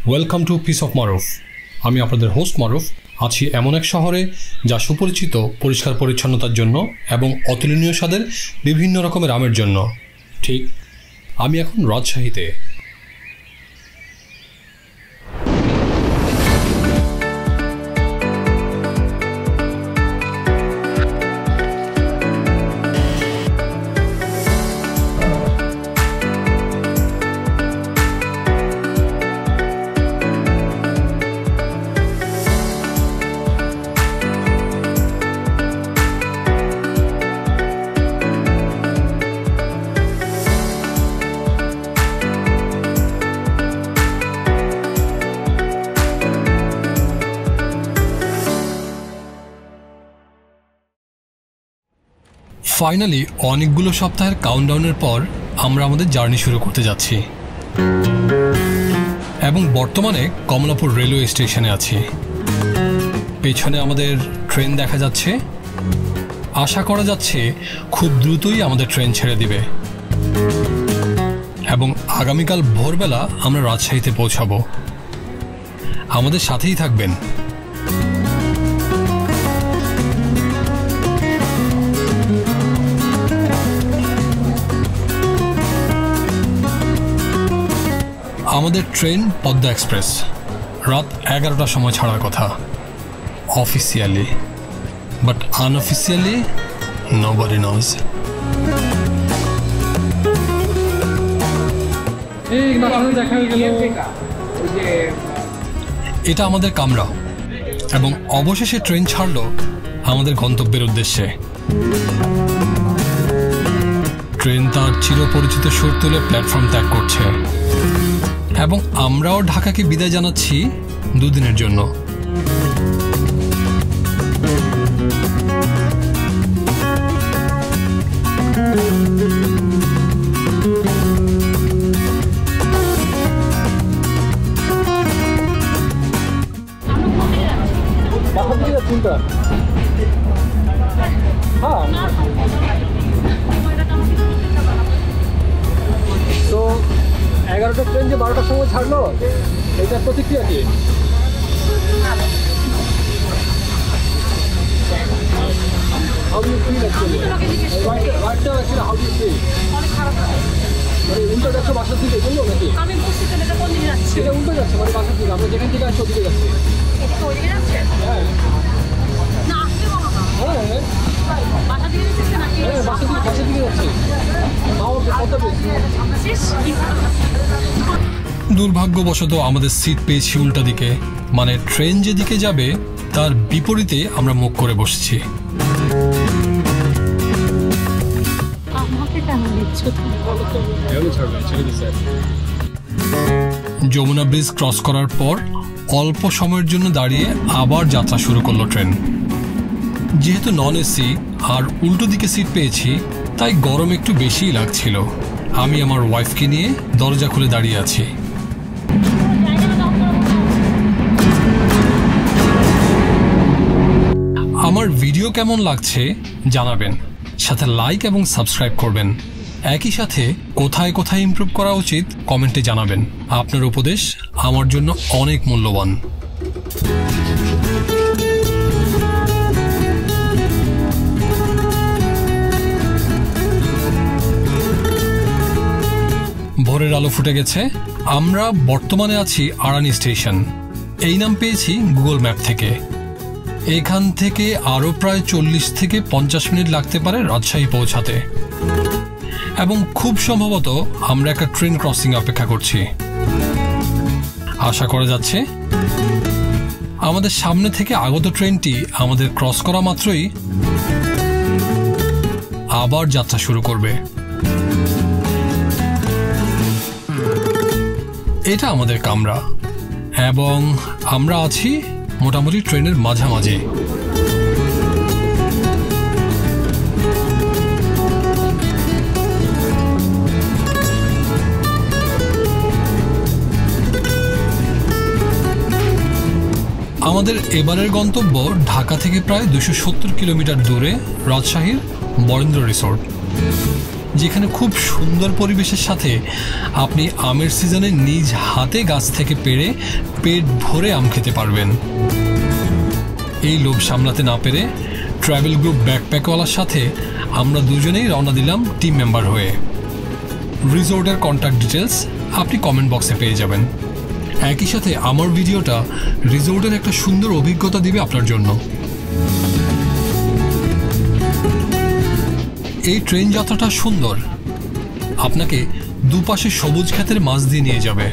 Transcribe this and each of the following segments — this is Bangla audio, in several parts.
ওয়েলকাম টু পিস অফ মারুফ। আমি আপনাদের হোস্ট মারুফ। আছি এমন এক শহরে যা সুপরিচিত পরিষ্কার পরিচ্ছন্নতার জন্য এবং অতুলনীয় স্বাদের বিভিন্ন রকমের আমের জন্য। ঠিক, আমি এখন রাজশাহীতে। ফাইনালি অনেকগুলো সপ্তাহের কাউন্টডাউনের পর আমরা আমাদের জার্নি শুরু করতে যাচ্ছি এবং বর্তমানে কমলাপুর রেলওয়ে স্টেশনে আছি। পেছনে আমাদের ট্রেন দেখা যাচ্ছে। আশা করা যাচ্ছে খুব দ্রুতই আমাদের ট্রেন ছেড়ে দিবে এবং আগামীকাল ভোরবেলা আমরা রাজশাহীতে পৌঁছাবো। আমাদের সাথেই থাকবেন। আমাদের ট্রেন পদ্মা এক্সপ্রেস রাত 11টার সময় ছাড়ার কথা officially, but unofficially nobody nose. এটা আমাদের কামরা এবং অবশেষে ট্রেন ছাড়ল আমাদের গন্তব্যের উদ্দেশ্যে। ট্রেন তার চিরপরিচিত সুর তুলে প্ল্যাটফর্ম ত্যাগ করছে এবং আমরাও ঢাকাকে বিদায় জানাচ্ছি 2 দিনের জন্য। তো 11টার ট্রেন যে 12টার সময় ছাড়লো, এটার প্রতিক্রিয়া কি? How do you feel actually? Right now actually how do you feel? মানে উল্টো যাচ্ছে বাসার দিকে, বললো নাকি? আমি বুঝছি তো এটা কোন দিকে যাচ্ছে। এটা উল্টো যাচ্ছে, মানে বাসার দিকে। আমরা যেখান থেকে আসছি ওদিকে যাচ্ছি। এটা কি ওদিকে যাচ্ছে? হ্যাঁ। না, আসতে বলো না। হ্যাঁ। বাসার দিকে যাচ্ছে নাকি? হ্যাঁ, বাসার দিকে যাচ্ছি। কত বেশি? দুর্ভাগ্যবশত আমাদের সিট পেয়েছি উল্টা দিকে, মানে ট্রেন যেদিকে যাবে তার বিপরীতে আমরা মুখ করে বসেছি। যমুনা ব্রিজ ক্রস করার পর অল্প সময়ের জন্য দাঁড়িয়ে আবার যাত্রা শুরু করলো ট্রেন। যেহেতু নন এসি আর উল্টো দিকে সিট পেয়েছি, তাই গরম একটু বেশিই লাগছিল। আমি আমার ওয়াইফকে নিয়ে দরজা খুলে দাঁড়িয়ে আছি। আমার ভিডিও কেমন লাগছে জানাবেন, সাথে লাইক এবং সাবস্ক্রাইব করবেন। একই সাথে কোথায় কোথায় ইমপ্রুভ করা উচিত কমেন্টে জানাবেন। আপনার উপদেশ আমার জন্য অনেক মূল্যবান। ভোরের আলো ফুটে গেছে। আমরা বর্তমানে আছি আড়ানি স্টেশন। এই নাম পেয়েছি গুগল ম্যাপ থেকে। এখান থেকে আরও প্রায় 40 থেকে 50 মিনিট লাগতে পারে রাজশাহী পৌঁছাতে এবং খুব সম্ভবত আমরা একটা ট্রেন ক্রসিং অপেক্ষা করছি। আশা করা যাচ্ছে আমাদের সামনে থেকে আগত ট্রেনটি আমাদের ক্রস করা মাত্রই আবার যাত্রা শুরু করবে। এটা আমাদের কামরা এবং আমরা আছি মোটামুটি ট্রেনের মাঝামাঝি। আমাদের এবারের গন্তব্য ঢাকা থেকে প্রায় 270 কিলোমিটার দূরে রাজশাহীর বরেন্দ্র রিসোর্ট। যেখানে খুব সুন্দর পরিবেশের সাথে আপনি আমের সিজনে নিজ হাতে গাছ থেকে পেড়ে পেট ভরে আম খেতে পারবেন। এই লোভ সামলাতে না পেরে ট্রাভেল গ্রুপ ব্যাকপ্যাকওয়ালার সাথে আমরা দুজনেই রওনা দিলাম টিম মেম্বার হয়ে। রিসোর্টের কন্ট্যাক্ট ডিটেলস আপনি কমেন্ট বক্সে পেয়ে যাবেন। একই সাথে আমার ভিডিওটা রিসোর্টের একটা সুন্দর অভিজ্ঞতা দিবে আপনার জন্য। এই ট্রেন যাত্রাটা সুন্দর, আপনাকে দুপাশে সবুজ ক্ষেতের মাঝ দিয়ে নিয়ে যাবে।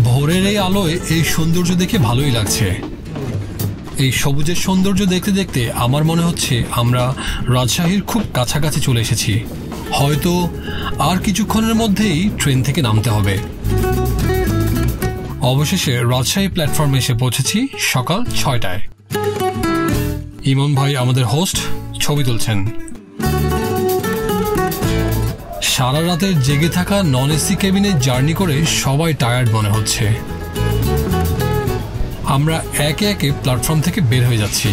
ভোরের এই আলোয় এই সৌন্দর্য দেখে ভালোই লাগছে। এই সবুজের সৌন্দর্য দেখতে দেখতে আমার মনে হচ্ছে আমরা রাজশাহীর খুব কাছাকাছি চলে এসেছি। হয়তো আর কিছুক্ষণের মধ্যেই ট্রেন থেকে নামতে হবে। অবশেষে রাজশাহী প্ল্যাটফর্মে এসে পৌঁছেছি সকাল 6টায়। ইমন ভাই আমাদের হোস্ট ছবি তুলছেন। সারা রাতের জেগে থাকা নন এসি কেবিনে জার্নি করে সবাই টায়ার্ড মনে হচ্ছে। আমরা একে একে প্ল্যাটফর্ম থেকে বের হয়ে যাচ্ছি।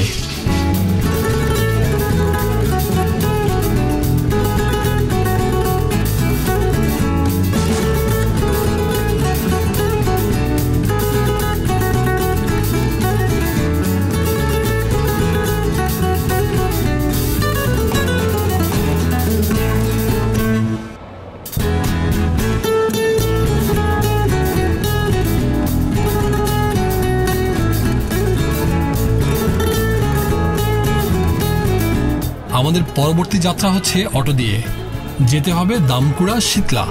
আমাদের পরবর্তী যাত্রা হচ্ছে অটো দিয়ে, যেতে হবে দামকুড়া শীতলা।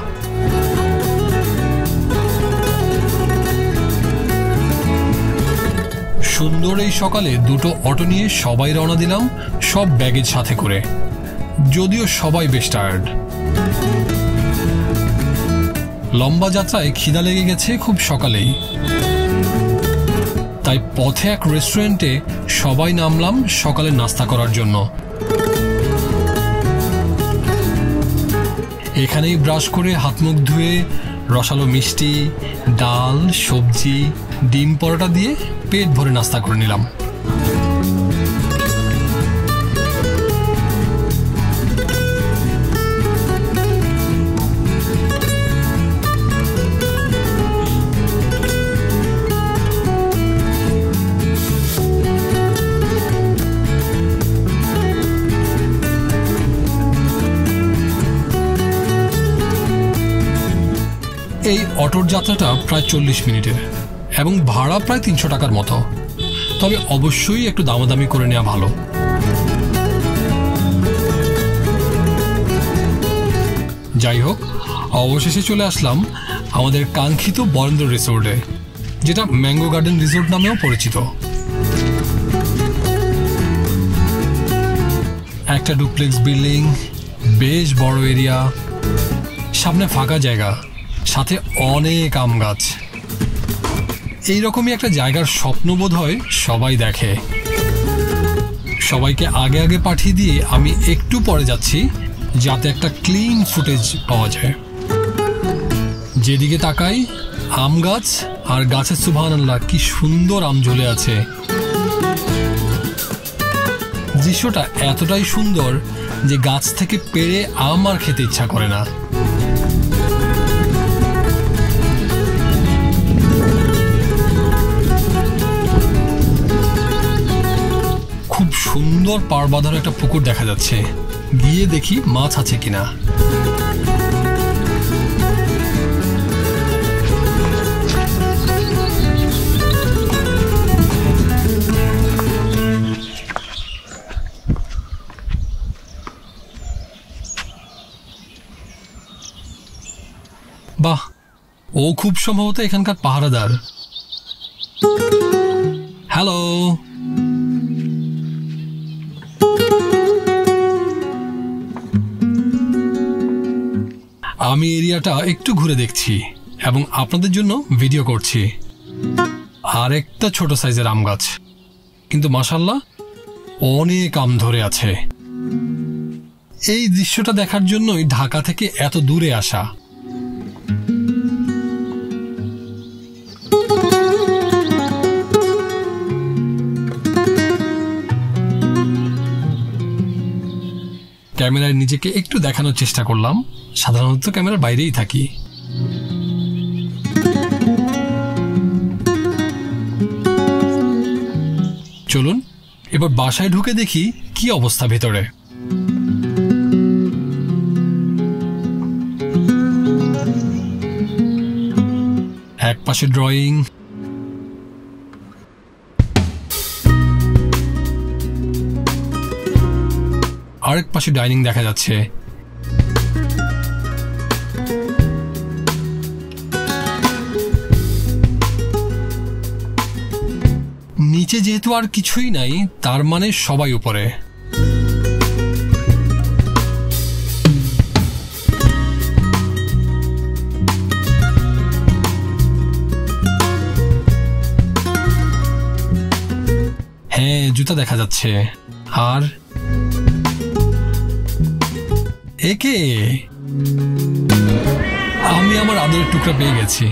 সুন্দর এই সকালে দুটো অটো নিয়ে সবাই রওনা দিলাম, সব ব্যাগেজ সাথে করে। যদিও সবাই বেশ টায়ার্ড। লম্বা যাত্রায় খিদা লেগে গেছে খুব সকালেই, তাই পথে এক রেস্টুরেন্টে সবাই নামলাম সকালে নাস্তা করার জন্য। এখানেই ব্রাশ করে হাত মুখ ধুয়ে রসালো মিষ্টি, ডাল, সবজি, ডিম পরোটা দিয়ে পেট ভরে নাস্তা করে নিলাম। এই অটোর যাত্রাটা প্রায় 40 মিনিটের এবং ভাড়া প্রায় 300 টাকার মতো। তবে অবশ্যই একটু দামাদামি করে নেওয়া ভালো। যাই হোক, অবশেষে চলে আসলাম আমাদের কাঙ্ক্ষিত বরেন্দ্র রিসোর্টে, যেটা ম্যাঙ্গো গার্ডেন রিসোর্ট নামেও পরিচিত। একটা ডুপ্লেক্স বিল্ডিং, বেশ বড় এরিয়া, সামনে ফাঁকা জায়গা, সাথে অনেক আম গাছ। এইরকমই একটা জায়গার স্বপ্ন বোধ হয় সবাই দেখে। সবাইকে আগে আগে পাঠিয়ে দিয়ে আমি একটু পরে যাচ্ছি, যাতে একটা ক্লিন ফুটেজ পাওয়া যায়। যেদিকে তাকাই আম গাছ, আর গাছের সুবহানাল্লাহ কি সুন্দর আম ঝুলে আছে। দৃশ্যটা এতটাই সুন্দর যে গাছ থেকে পেড়ে আম আর খেতে ইচ্ছা করে না। খুব সুন্দর পাড় বাঁধানো একটা পুকুর দেখা যাচ্ছে। গিয়ে দেখি মাছ আছে কিনা। বাহ, ও খুব সম্ভবত এখানকার পাহারাদার। হ্যালো, আমি এরিয়াটা একটু ঘুরে দেখছি এবং আপনাদের জন্য ভিডিও করছি। আর একটা ছোট সাইজের আম গাছ, কিন্তু মাশাআল্লাহ অনেক আম ধরে আছে। এই দৃশ্যটা দেখার জন্যই ঢাকা থেকে এত দূরে আসা। ক্যামেরায় নিজেকে একটু দেখানোর চেষ্টা করলাম। সাধারণত ক্যামেরার বাইরেই থাকি। চলুন এবার বাসায় ঢুকে দেখি কি অবস্থা ভেতরে। এক পাশে ড্রয়িং, আরেক পাশে ডাইনিং দেখা যাচ্ছে। নিচে যেহেতু আর কিছুই নাই, তার মানে সবাই উপরে। হ্যাঁ, জুতা দেখা যাচ্ছে। আর একে আমি আমার আদরের টুকরা পেয়ে গেছি।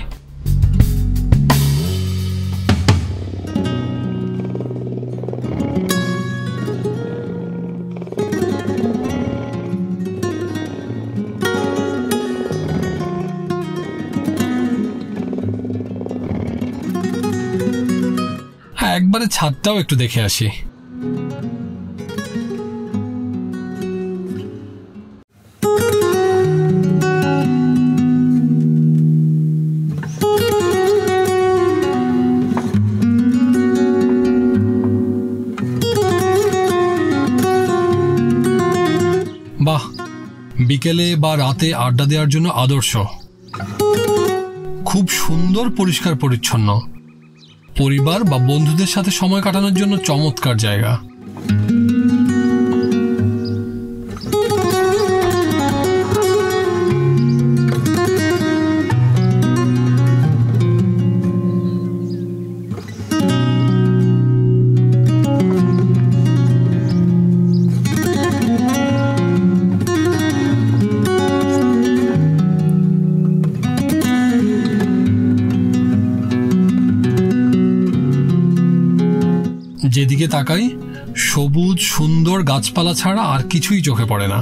একবারে ছাদটাও একটু দেখে আসি। বাহ, বিকেলে বা রাতে আড্ডা দেওয়ার জন্য আদর্শ। খুব সুন্দর, পরিষ্কার পরিচ্ছন্ন। পরিবার বা বন্ধুদের সাথে সময় কাটানোর জন্য চমৎকার জায়গা। যেদিকে তাকাই সবুজ সুন্দর গাছপালা ছাড়া আর কিছুই চোখে পড়ে না।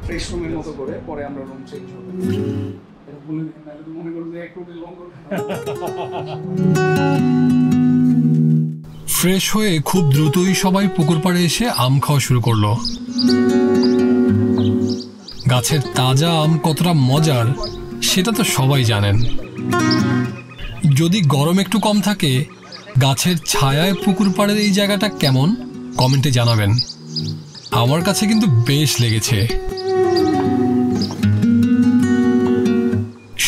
ফ্রেশ রুমের মতো করে পরে আমরা রুম চেঞ্জ করব। এটা বলে দিন, নাহলে তো মনে করবে এক রুমে লং করে। ফ্রেশ হয়ে খুব দ্রুতই সবাই পুকুর পাড়ে এসে আম খাওয়া শুরু করলো। গাছের তাজা আম কতটা মজার সেটা তো সবাই জানেন। যদি গরম একটু কম থাকে, গাছের ছায়ায় পুকুর পাড়ের এই জায়গাটা কেমন কমেন্টে জানাবেন। আমার কাছে কিন্তু বেশ লেগেছে।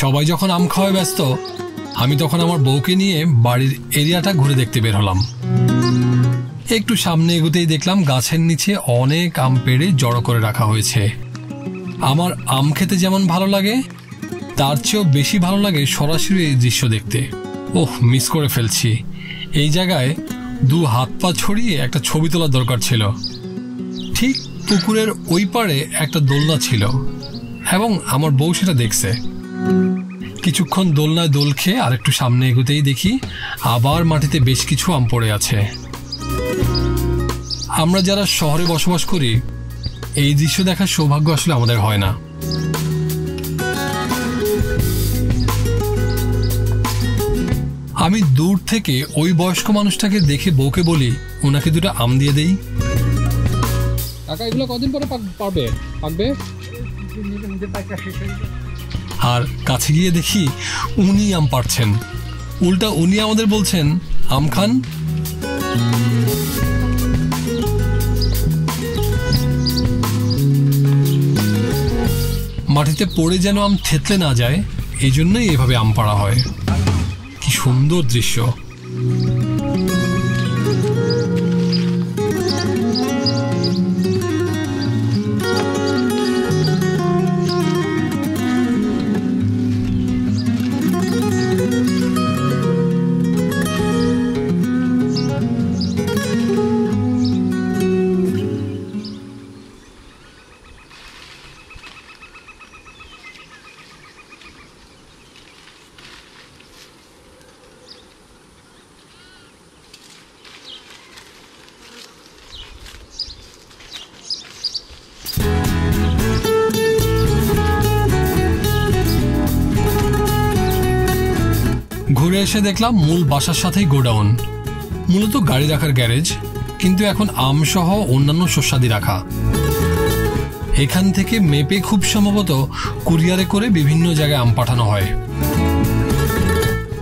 সবাই যখন আম খাওয়ায় ব্যস্ত, আমি তখন আমার বউকে নিয়ে বাড়ির এরিয়াটা ঘুরে দেখতে বের হলাম। একটু সামনে এগোতেই দেখলাম গাছের নিচে অনেক আম পেড়ে জড়ো করে রাখা হয়েছে। আমার আম খেতে যেমন ভালো লাগে, তার চেয়েও বেশি ভালো লাগে সরাসরি এই দৃশ্য দেখতে। ওহ, মিস করে ফেলছি। এই জায়গায় দু হাত পা ছড়িয়ে একটা ছবি তোলার দরকার ছিল। ঠিক পুকুরের ওই পারে একটা দোলনা ছিল এবং আমার বউ সেটা দেখছে। কিছুক্ষণ দোলনায় দোল খেয়ে আর একটু সামনে এগোতেই দেখি আবার মাটিতে বেশ কিছু আম পড়ে আছে। আমরা যারা শহরে বসবাস করি, এই দৃশ্য দেখার সৌভাগ্য আসলে আমাদের হয় না। আমি দূর থেকে ওই বয়স্ক মানুষটাকে দেখে বউকে বলি ওনাকে দুটো আম দিয়ে দেই। কাকা এগুলো কদিন পরে পাকবে? আর কাছে গিয়ে দেখি উনি আম পাড়ছেন। উল্টা উনি আমাদের বলছেন আম খান। মাটিতে পড়ে যেন আম থেতলে না যায়, এই জন্যই এভাবে আম পাড়া হয়। কি সুন্দর দৃশ্য। ঘুরে এসে দেখলাম মূল বাসার সাথেই গোডাউন, মূলত গাড়ি রাখার গ্যারেজ, কিন্তু এখন আম সহ অন্যান্য শস্যাদি রাখা। এখান থেকে মেপে খুব সম্ভবত কুরিয়ারে করে বিভিন্ন জায়গায় আম পাঠানো হয়।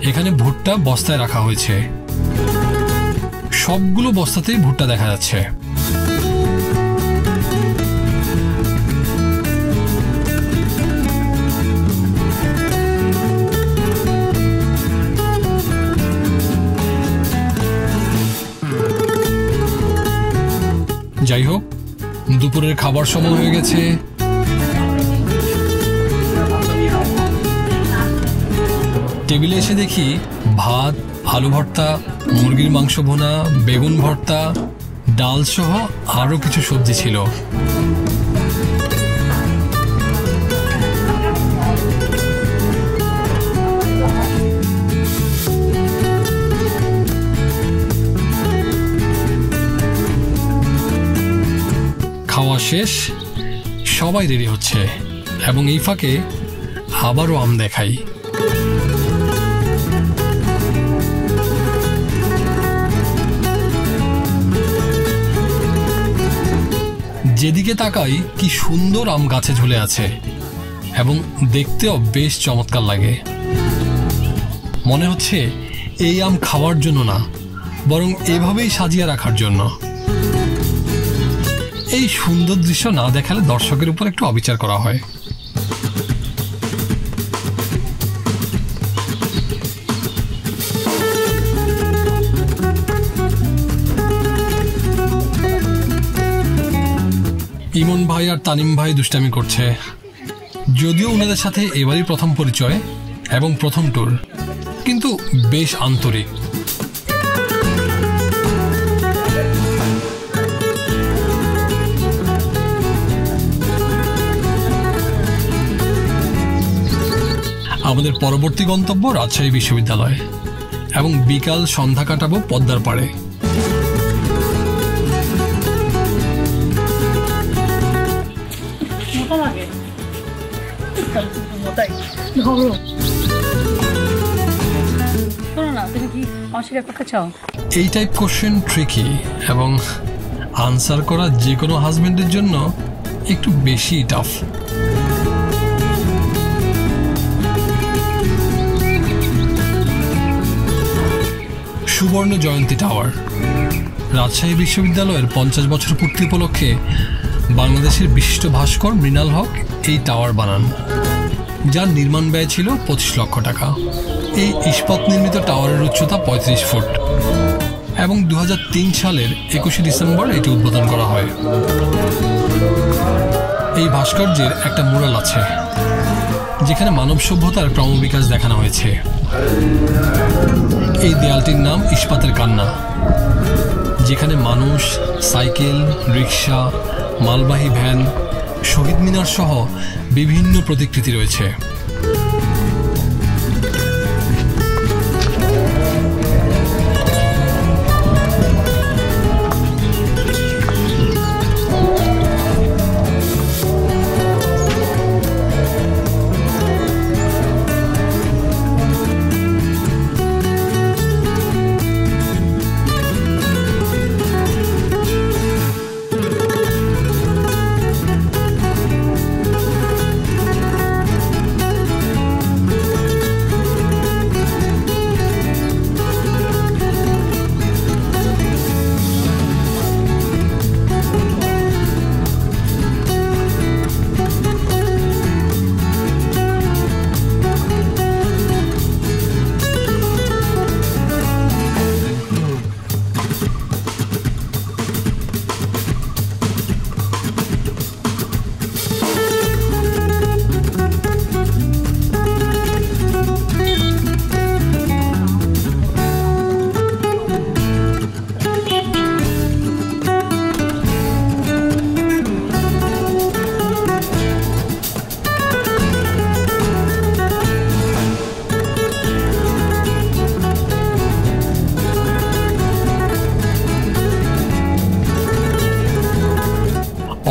এখানে ভুট্টা বস্তায় রাখা হয়েছে, সবগুলো বস্তাতেই ভুট্টা দেখা যাচ্ছে। যাই হোক, দুপুরের খাবার সময় হয়ে গেছে। টেবিলে এসে দেখি ভাত, আলু ভর্তা, মুরগির মাংস ভুনা, বেগুন ভর্তা, ডাল সহ আরো কিছু সবজি ছিল। খাওয়া শেষ, সবাই রেডি হচ্ছে এবং এই ফাঁকে আবারও আম দেখাই। যেদিকে তাকাই কি সুন্দর আম গাছে ঝুলে আছে এবং দেখতেও বেশ চমৎকার লাগে। মনে হচ্ছে এই আম খাওয়ার জন্য না, বরং এভাবেই সাজিয়ে রাখার জন্য। এই সুন্দর দৃশ্য না দেখালে দর্শকের উপর একটু অবিচার করা হয়। ইমন ভাই আর তানিম ভাই দুষ্টামি করছে, যদিও ওনাদের সাথে এবারই প্রথম পরিচয় এবং প্রথম ট্যুর, কিন্তু বেশ আন্তরিক। আমাদের পরবর্তী গন্তব্য রাজশাহী বিশ্ববিদ্যালয় এবং বিকাল সন্ধ্যা কাটাবো পদ্মার পাড়ে। এই টাইপ কোশ্চেন ট্রিকি এবং আনসার করা যে কোনো হাজবেন্ডের জন্য একটু বেশি টাফ। সুবর্ণ জয়ন্তী টাওয়ার, রাজশাহী বিশ্ববিদ্যালয়ের 50 বছর পূর্তি উপলক্ষে বাংলাদেশের বিশিষ্ট ভাস্কর মৃণাল হক এই টাওয়ার বানান, যার নির্মাণ ব্যয় ছিল 25 লক্ষ টাকা। এই ইস্পাত নির্মিত টাওয়ারের উচ্চতা 35 ফুট এবং 2003 সালের 21 ডিসেম্বর এটি উদ্বোধন করা হয়। এই ভাস্কর্যের একটা মুরাল আছে যেখানে মানব সভ্যতার ক্রমবিকাশ দেখানো হয়েছে। এই দেয়ালটির নাম ইস্পাতের কান্না, যেখানে মানুষ, সাইকেল, রিক্সা, মালবাহী ভ্যান, শহীদ মিনার সহ বিভিন্ন প্রতিকৃতি রয়েছে।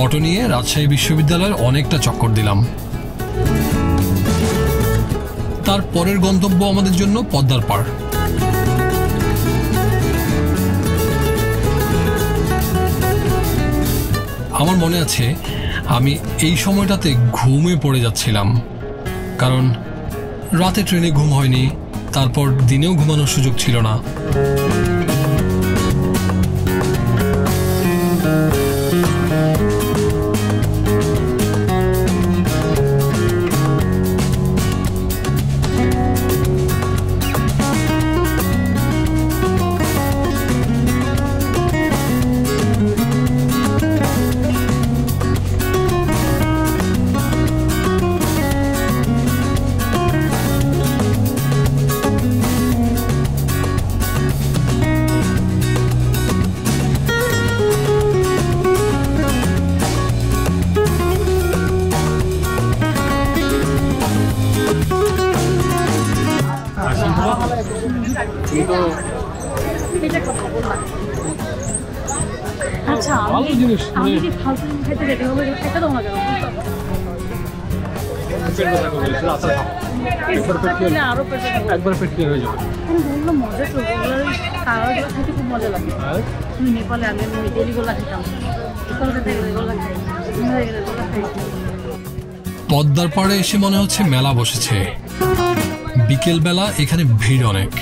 অটো নিয়ে রাজশাহী বিশ্ববিদ্যালয়ের অনেকটা চক্কর দিলাম। তার পরের গন্তব্য আমাদের জন্য পদ্মার পাড়। আমার মনে আছে আমি এই সময়টাতে ঘুমে পড়ে যাচ্ছিলাম, কারণ রাতে ট্রেনে ঘুম হয়নি, তারপর দিনেও ঘুমানোর সুযোগ ছিল না। আচ্ছা আমি কি ফালতু খেতে যেতে হবে খেতে দাও না কেন আরো একবার পেট ক্লিয়ার হয়ে যাবে। বললো মজা তো খাওয়াগুলো খেতে খুব মজা লাগে। তুমি নেপালে আমি ডেলিগুলো খেতাম, পদ্মার পাড়ে এসে মনে হচ্ছে মেলা বসেছে। বিকেল বেলা এখানে ভিড় অনেক।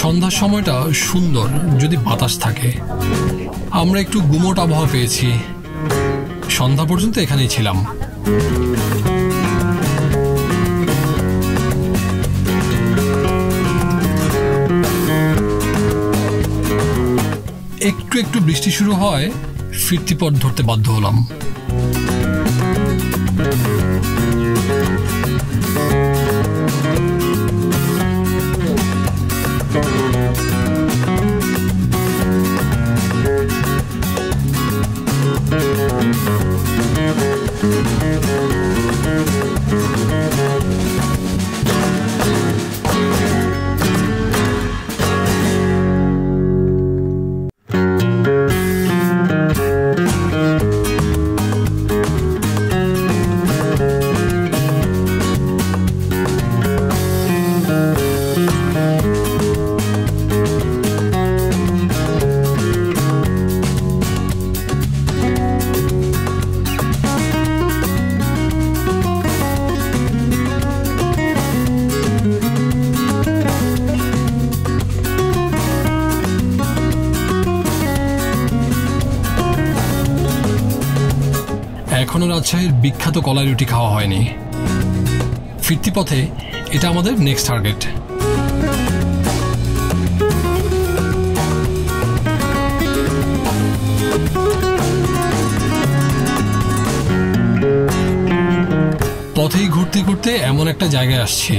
সন্ধ্যার সময়টা সুন্দর যদি বাতাস থাকে। আমরা একটু গুমোট আবহাওয়া পেয়েছি। সন্ধ্যা পর্যন্ত এখানেই ছিলাম। একটু একটু বৃষ্টি শুরু হয়, ফিরতি পথ ধরতে বাধ্য হলাম। এখনো রাজশাহীর বিখ্যাত কলাই রুটি খাওয়া হয়নি। ফিরতি পথে এটা আমাদের নেক্সট টার্গেট। পথেই ঘুরতে ঘুরতে এমন একটা জায়গায় আসছি,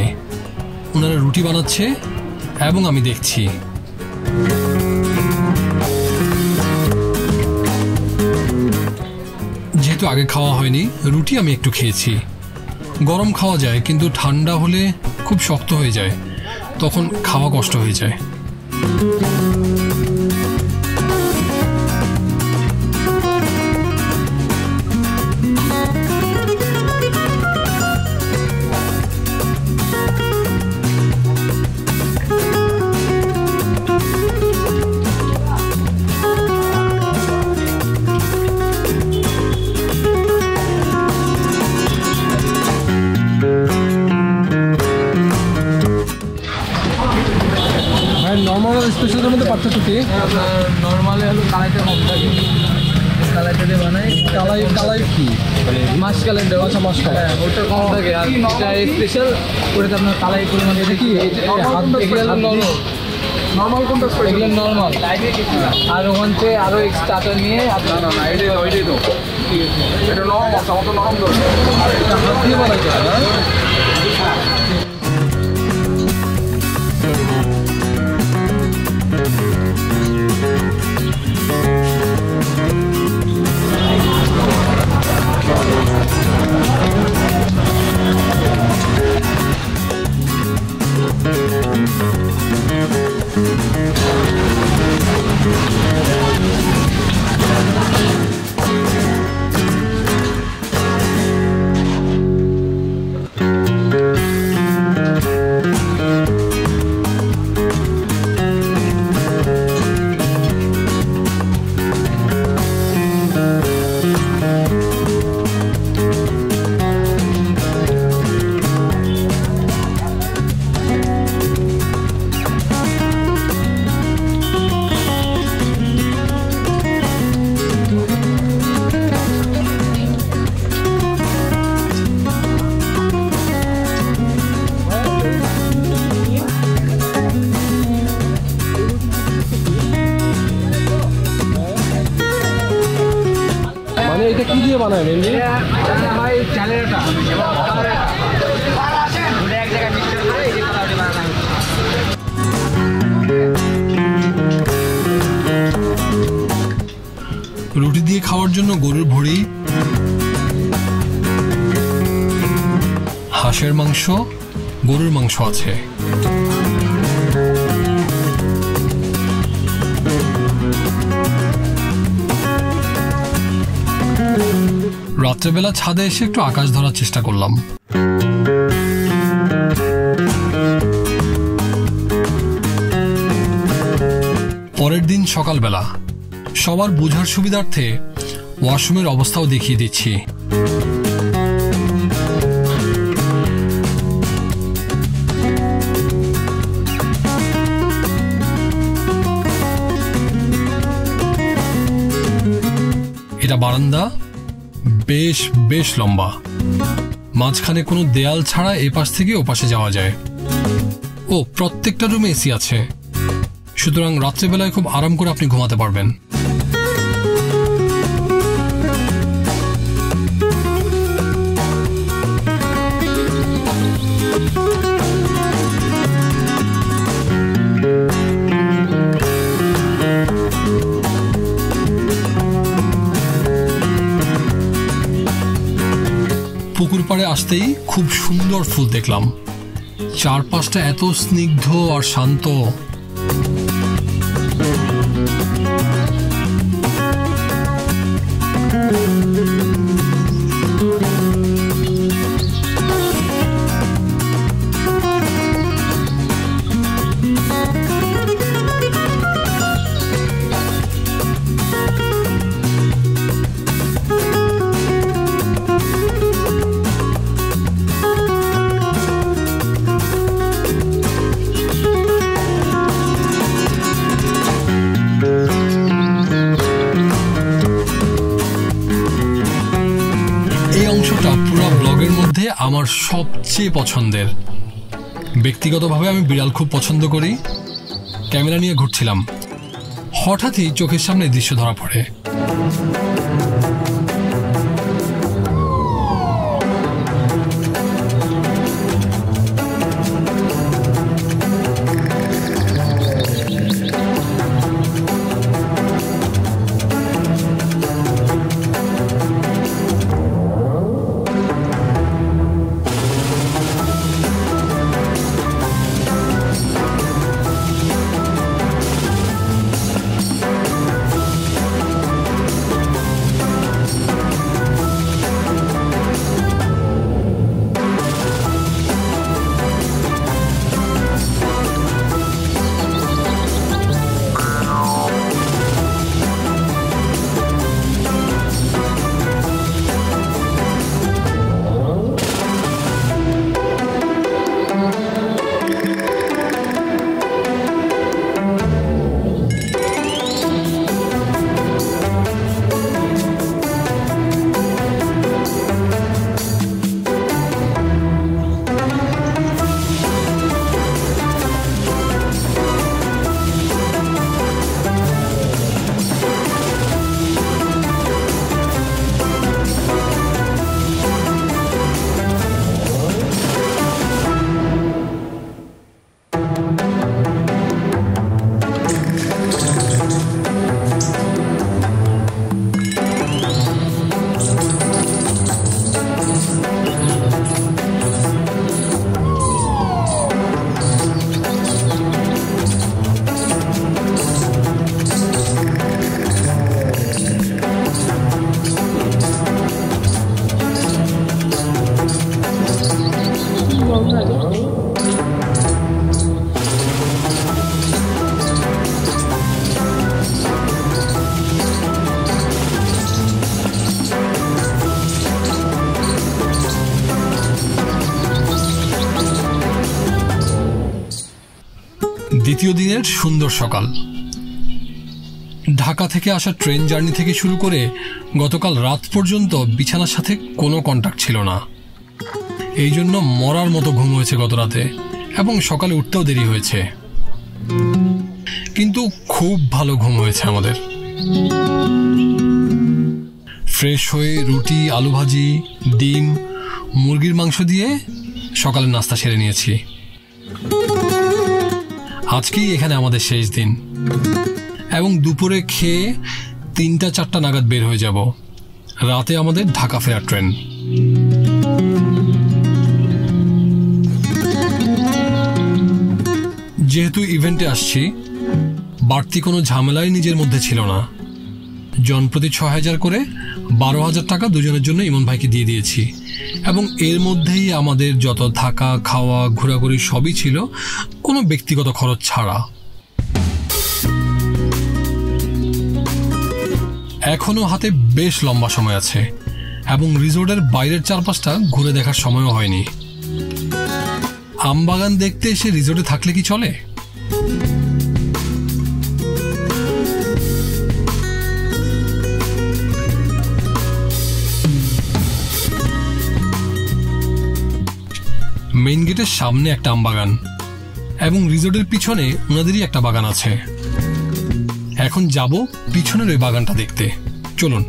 ওনারা রুটি বানাচ্ছে এবং আমি দেখছি। যেহেতু আগে খাওয়া হয়নি, রুটি আমি একটু খেয়েছি। গরম খাওয়া যায়, কিন্তু ঠান্ডা হলে খুব শক্ত হয়ে যায়, তখন খাওয়া কষ্ট হয়ে যায়। নর্মাল স্পেশালের মধ্যে পার্থক্য কি? নর্মালে হলো কালাইতে কম থাকে, কালাইতে দিয়ে বানাই। কালাই কি মানে মাছ কালাই দেওয়া। আচ্ছা, মাছ কালাই। হ্যাঁ, ওটা কম থাকে। আর এটা স্পেশাল ওটাতে আপনার কালাই পরিমাণ এটা কি নর্মাল কোনটা? এগুলো নর্মাল। আর ওখান থেকে আরও স্টার্টার নিয়ে না, এটাই তো, এটাই তো। এটা শক্ত, আমার তো নরম দরকার। এটা হাত দিয়ে বানাইতে হয় না? মানে এটা কি দিয়ে বানায় মেনলি? ভাই চালের আটা এবং চালের আটা দুটো এক জায়গায় মিক্সচার করে এই যে কলাটি বানানো হচ্ছে। রুটি দিয়ে খাওয়ার জন্য গরুর ভুঁড়ি, হাঁসের মাংস, গরুর মাংস আছে। রাত্রেবেলা ছাদে এসে একটু আকাশ ধরার চেষ্টা করলাম। পরের দিন সকালবেলা সবার বোঝার সুবিধার্থে ওয়াশরুমের অবস্থাও দেখিয়ে দিচ্ছি। এটা বারান্দা, বেশ বেশ লম্বা, মাঝখানে কোনো দেয়াল ছাড়া এপাশ থেকে ওপাশে যাওয়া যায়। ও প্রত্যেকটা রুমে এসি আছে, সুতরাং রাত্রেবেলায় খুব আরাম করে আপনি ঘুমাতে পারবেন। পুকুর পাড়ে আসতেই খুব সুন্দর ফুল দেখলাম। চারপাশটা এত স্নিগ্ধ আর শান্ত। আমার সবচেয়ে পছন্দের। ব্যক্তিগতভাবে আমি বিড়াল খুব পছন্দ করি। ক্যামেরা নিয়ে ঘুরছিলাম, হঠাৎই চোখের সামনে দৃশ্য ধরা পড়ে। দ্বিতীয় দিনের সুন্দর সকাল। ঢাকা থেকে আসা ট্রেন জার্নি থেকে শুরু করে গতকাল রাত পর্যন্ত বিছানার সাথে কোনো কন্টাক্ট ছিল না। এই জন্য মরার মতো ঘুম হয়েছে গত রাতে এবং সকালে উঠতেও দেরি হয়েছে, কিন্তু খুব ভালো ঘুম হয়েছে আমাদের। ফ্রেশ হয়ে রুটি, আলু ভাজি, ডিম, মুরগির মাংস দিয়ে সকালের নাস্তা সেরে নিয়েছি। আজকেই এখানে আমাদের শেষ দিন এবং দুপুরে খেয়ে 3টা-4টা নাগাদ বের হয়ে যাব। রাতে আমাদের ঢাকা ফেরার ট্রেন। যেহেতু ইভেন্টে আসছি, বাড়তি কোনো ঝামেলাই নিজের মধ্যে ছিল না। জনপ্রতি 6,000 করে 12,000 টাকা দুজনের জন্য ইমন ভাইকে দিয়ে দিয়েছি এবং এর মধ্যেই আমাদের যত থাকা, খাওয়া, ঘোরাঘুরি সবই ছিল, কোনো ব্যক্তিগত খরচ ছাড়া। এখনো হাতে বেশ লম্বা সময় আছে এবং রিসোর্টের বাইরের চারপাশটা ঘুরে দেখার সময়ও হয়নি। আমবাগান দেখতে এসে রিসোর্টে থাকলে কি চলে? মেইন গেটের সামনে একটা আমবাগান এবং রিসোর্টের পিছনে ওনাদেরই একটা বাগান আছে। এখন যাব পিছনের ওই বাগানটা দেখতে। চলুন।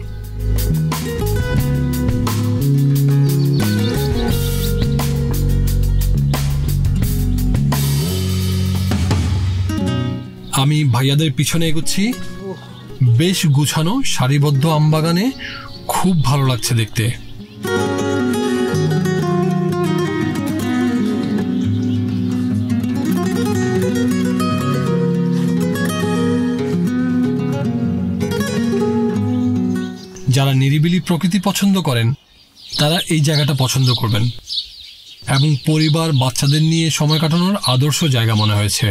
আমি ভাইয়াদের পিছনে এগোচ্ছি। বেশ গুছানো সারিবদ্ধ আমবাগানে খুব ভালো লাগছে দেখতে। যারা নিরিবিলি প্রকৃতি পছন্দ করেন তারা এই জায়গাটা পছন্দ করবেন এবং পরিবার, বাচ্চাদের নিয়ে সময় কাটানোর আদর্শ জায়গা মনে হয়েছে।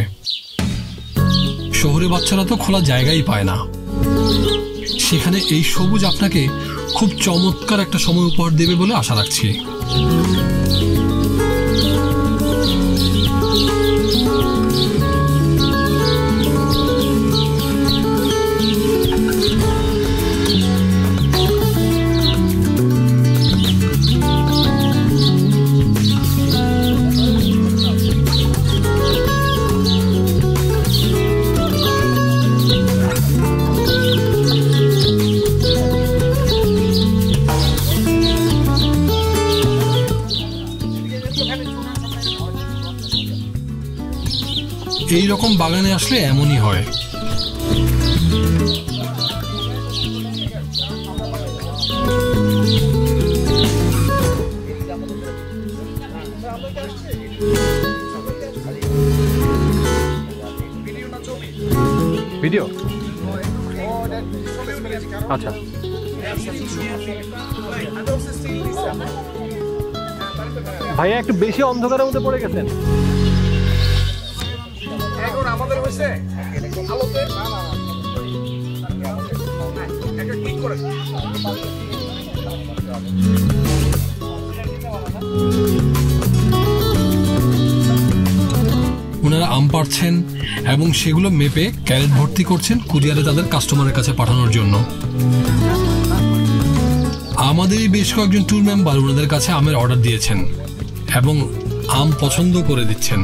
শহরে বাচ্চারা তো খোলা জায়গাই পায় না, সেখানে এই সবুজ আপনাকে খুব চমৎকার একটা সময় উপহার দেবে বলে আশা রাখছি। এই রকম বাগানে আসলে এমনই হয়। ভিডিও আচ্ছা, ভাইয়া একটু বেশি অন্ধকারের মধ্যে পড়ে গেছেন। এখন আমাদের হয়েছে আলোতে একটা ক্লিক করে ওনারা আম পাড়ছেন এবং সেগুলো মেপে ক্যারেট ভর্তি করছেন কুরিয়ারে তাদের কাস্টমারের কাছে পাঠানোর জন্য। আমাদেরই বেশ কয়েকজন ট্যুর মেম্বার ওনাদের কাছে আমের অর্ডার দিয়েছেন এবং আম পছন্দ করে দিচ্ছেন।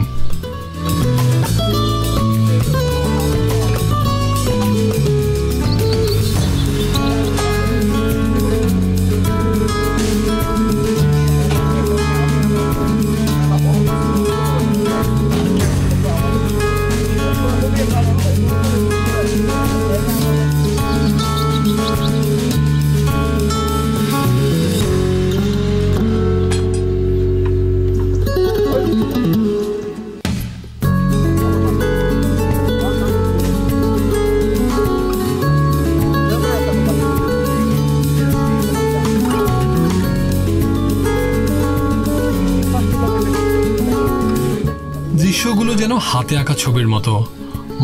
দৃশ্যগুলো যেন হাতে আঁকা ছবির মতো,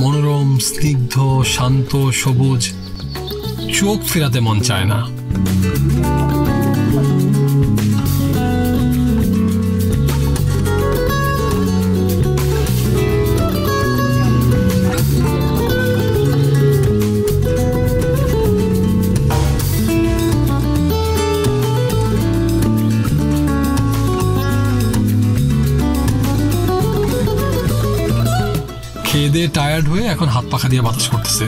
মনোরম, স্নিগ্ধ, শান্ত, সবুজ, চোখ ফেরাতে মন চায় না। খেয়ে দিয়ে টায়ার্ড হয়ে এখন হাত পাখা দিয়ে বাতাস করতেছে।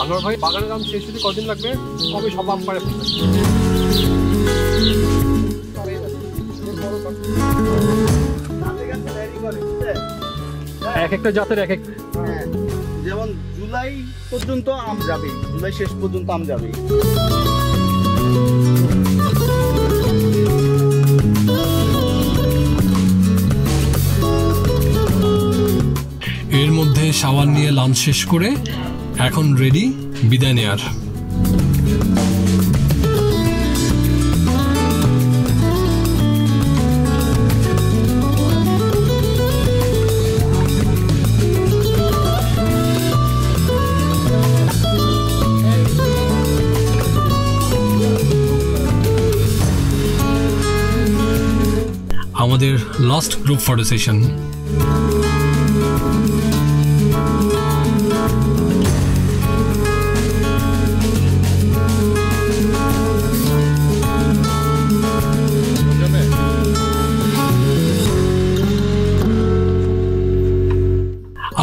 আনোয়ার ভাই, বাগানের আম শেষ হতে কদিন লাগবে? কবে সব আম পাড়ে ফেলবে? এক একটা জাতের এক এক, যেমন জুলাই পর্যন্ত আম যাবে, জুলাই শেষ পর্যন্ত আম যাবে। এর মধ্যে শাওয়ার নিয়ে লাঞ্চ শেষ করে এখন রেডি বিদায় নেয়ার। আমাদের লাস্ট গ্রুপ ফটো সেশন।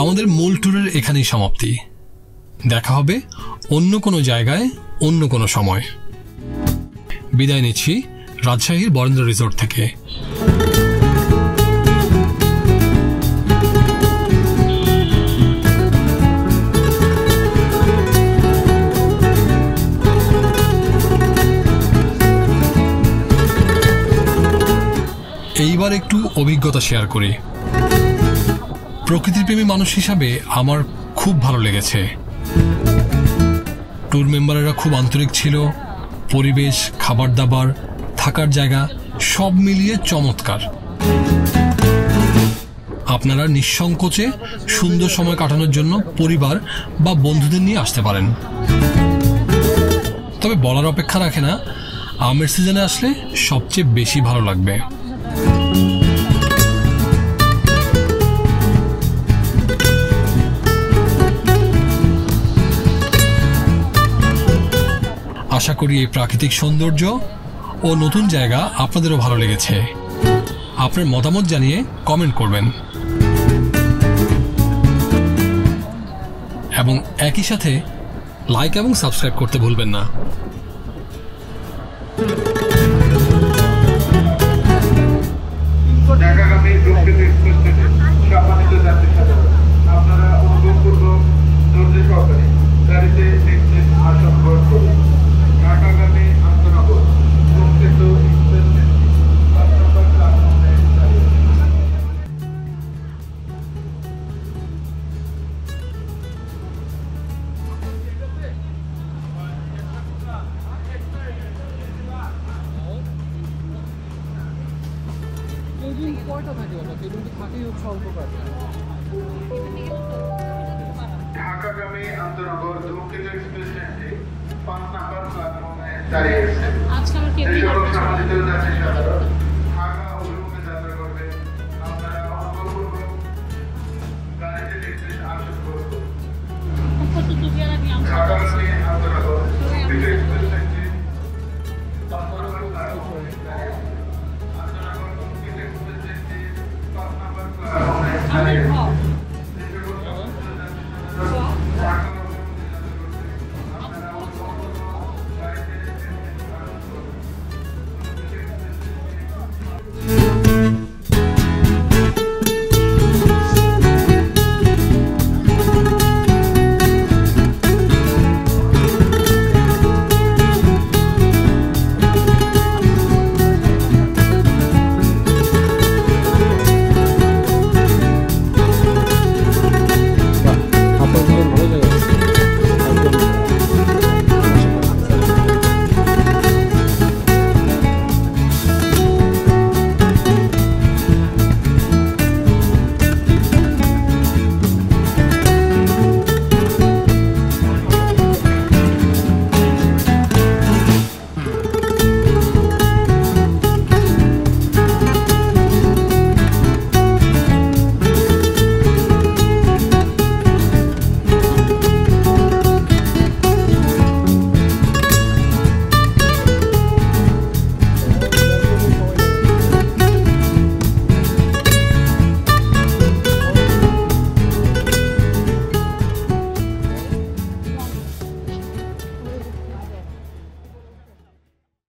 আমাদের মূল ট্যুরের এখানেই সমাপ্তি। দেখা হবে অন্য কোনো জায়গায় অন্য কোনো সময়। বিদায় নিচ্ছি রাজশাহীর বরেন্দ্র রিসোর্ট থেকে। এইবার একটু অভিজ্ঞতা শেয়ার করি। প্রকৃতিপ্রেমী মানুষ হিসাবে আমার খুব ভালো লেগেছে। ট্যুর মেম্বারেরা খুব আন্তরিক ছিল। পরিবেশ, খাবার দাবার, থাকার জায়গা সব মিলিয়ে চমৎকার। আপনারা নিঃসংকোচে সুন্দর সময় কাটানোর জন্য পরিবার বা বন্ধুদের নিয়ে আসতে পারেন। তবে বলার অপেক্ষা রাখে না, আমের সিজনে আসলে সবচেয়ে বেশি ভালো লাগবে। আশা করি এই প্রাকৃতিক সৌন্দর্য ও নতুন জায়গা আপনাদেরও ভালো লেগেছে। আপনার মতামত জানিয়ে কমেন্ট করবেন এবং একই সাথে লাইক এবং সাবস্ক্রাইব করতে ভুলবেন না। ঢাকাগামী প্রকৃতি এক্সপ্রেস থেকে সম্মানিত যাত্রীরা, আপনারা অনুগ্রহপূর্বক ধৈর্য সহকারে গাড়িতে নিশ্চিত আসন গ্রহণ করুন। ঢাকাগামী আন্তনগর প্রকৃত এক্সপ্রেস ট্রেনটি 5 নম্বর প্ল্যাটফর্মে দাঁড়িয়ে আছে। কেবিন কয়টা থাকে? কেবিন তো থাকেই হচ্ছে অল্প কাজ। ঢাকাগামী আন্তনগর প্রকৃত এক্সপ্রেস ট্রেনটি 5 নম্বর প্ল্যাটফর্মে দাঁড়িয়ে আছে। এই সকল সম্মানিত যাত্রীরা ঢাকা অভিমুখে যাত্রা করবেন। আপনারা অনুগ্রহপূর্বক গাড়িতে নিশ্চিত আসন গ্রহণ করুন। ঢাকাগামী আন্তনগর প্রকৃত এক্সপ্রেস ট্রেনটি 5 নম্বর প্ল্যাটফর্মে দাঁড়িয়ে আছে। আন্তনগর প্রকৃত এক্সপ্রেস ট্রেনটি 5 নম্বর প্ল্যাটফর্মে দাঁড়িয়ে আছে।